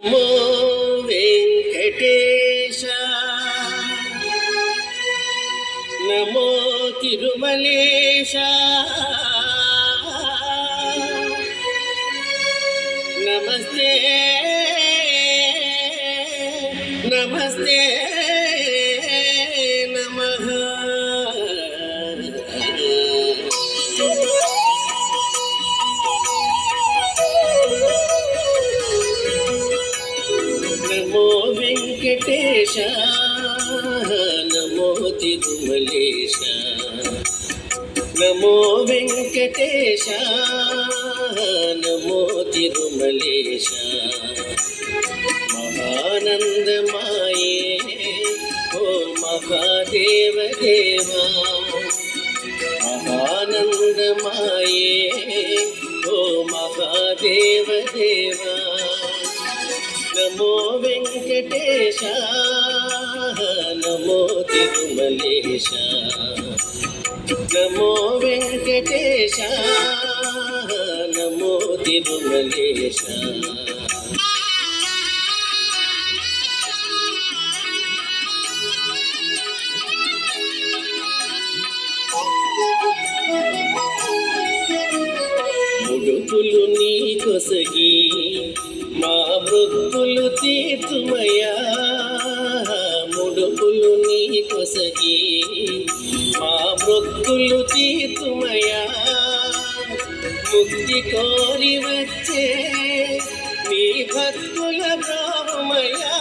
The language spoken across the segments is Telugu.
నమో వెంకటేశ నమో తిరుమలేశ నమస్తే నమస్తే నమః. నమో వెంకటేశ నమో తిరుమలేశ నమో వెంకటేశ నమో తిరుమలేశ మహానందమాయే ఓ మహాదేవ దేవా మహానందమాయే ఓ మహాదేవ దేవా నమో వెంకటేశ నమో తిరుమలేశ నమో వెంకటేశ నమో తిరుమలేశ. ముడుపులు నీ కొసగి మా మృత్తులు తీర్చుమయా ముడుపులు నీ కొసగి మా మృత్తులు తీర్చుమయా ముక్తి కోరి వచ్చే నీ భక్తుల బ్రాహ్మయా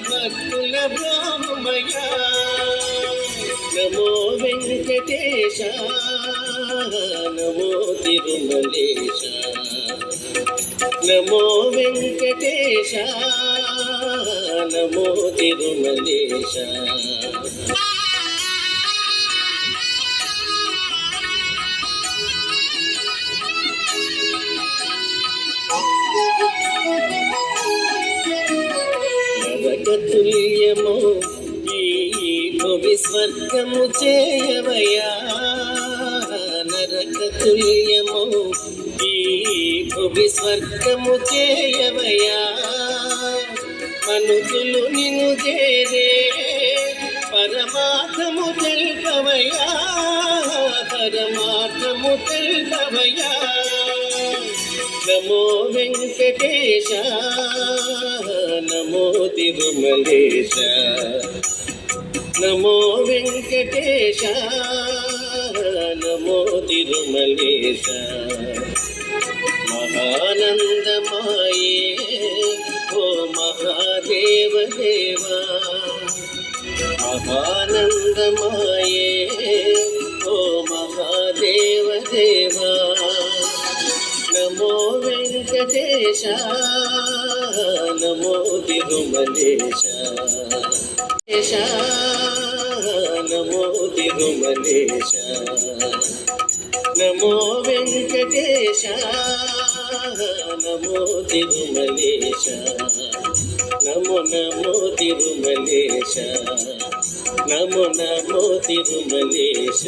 భక్తుల బ్రాహ్మయా. నమో వెంకటేశ నమో తిరుమలేశ నమో వెంకటేశ నమో తిరుమలేశ. నరకతుల్యము ఈ భువి స్వర్గము చేయవయా నరకతుల్యము ఈ భువి స్వర్గము చేయవయా మనుషులు నిన్ను చేరే పరమార్థము తెల్పవయా పరమార్థము తెల్పవయా. నమో వెంకటేశ నమో తిరుమలేశ నమో వెంకటేశ నమో తిరుమలేశ మహానందమాయే ఓ మహాదేవ దేవా మహానందమాయే ఓ మహాదేవ దేవా. నమో వెంకటేశ నమో తిరుమలేశ నమో తిరుమలేశ నమో వెంకటేశ నమో తిరుమలేశ నమో నమో తిరుమలేశ నమో నమో తిరుమలేశ.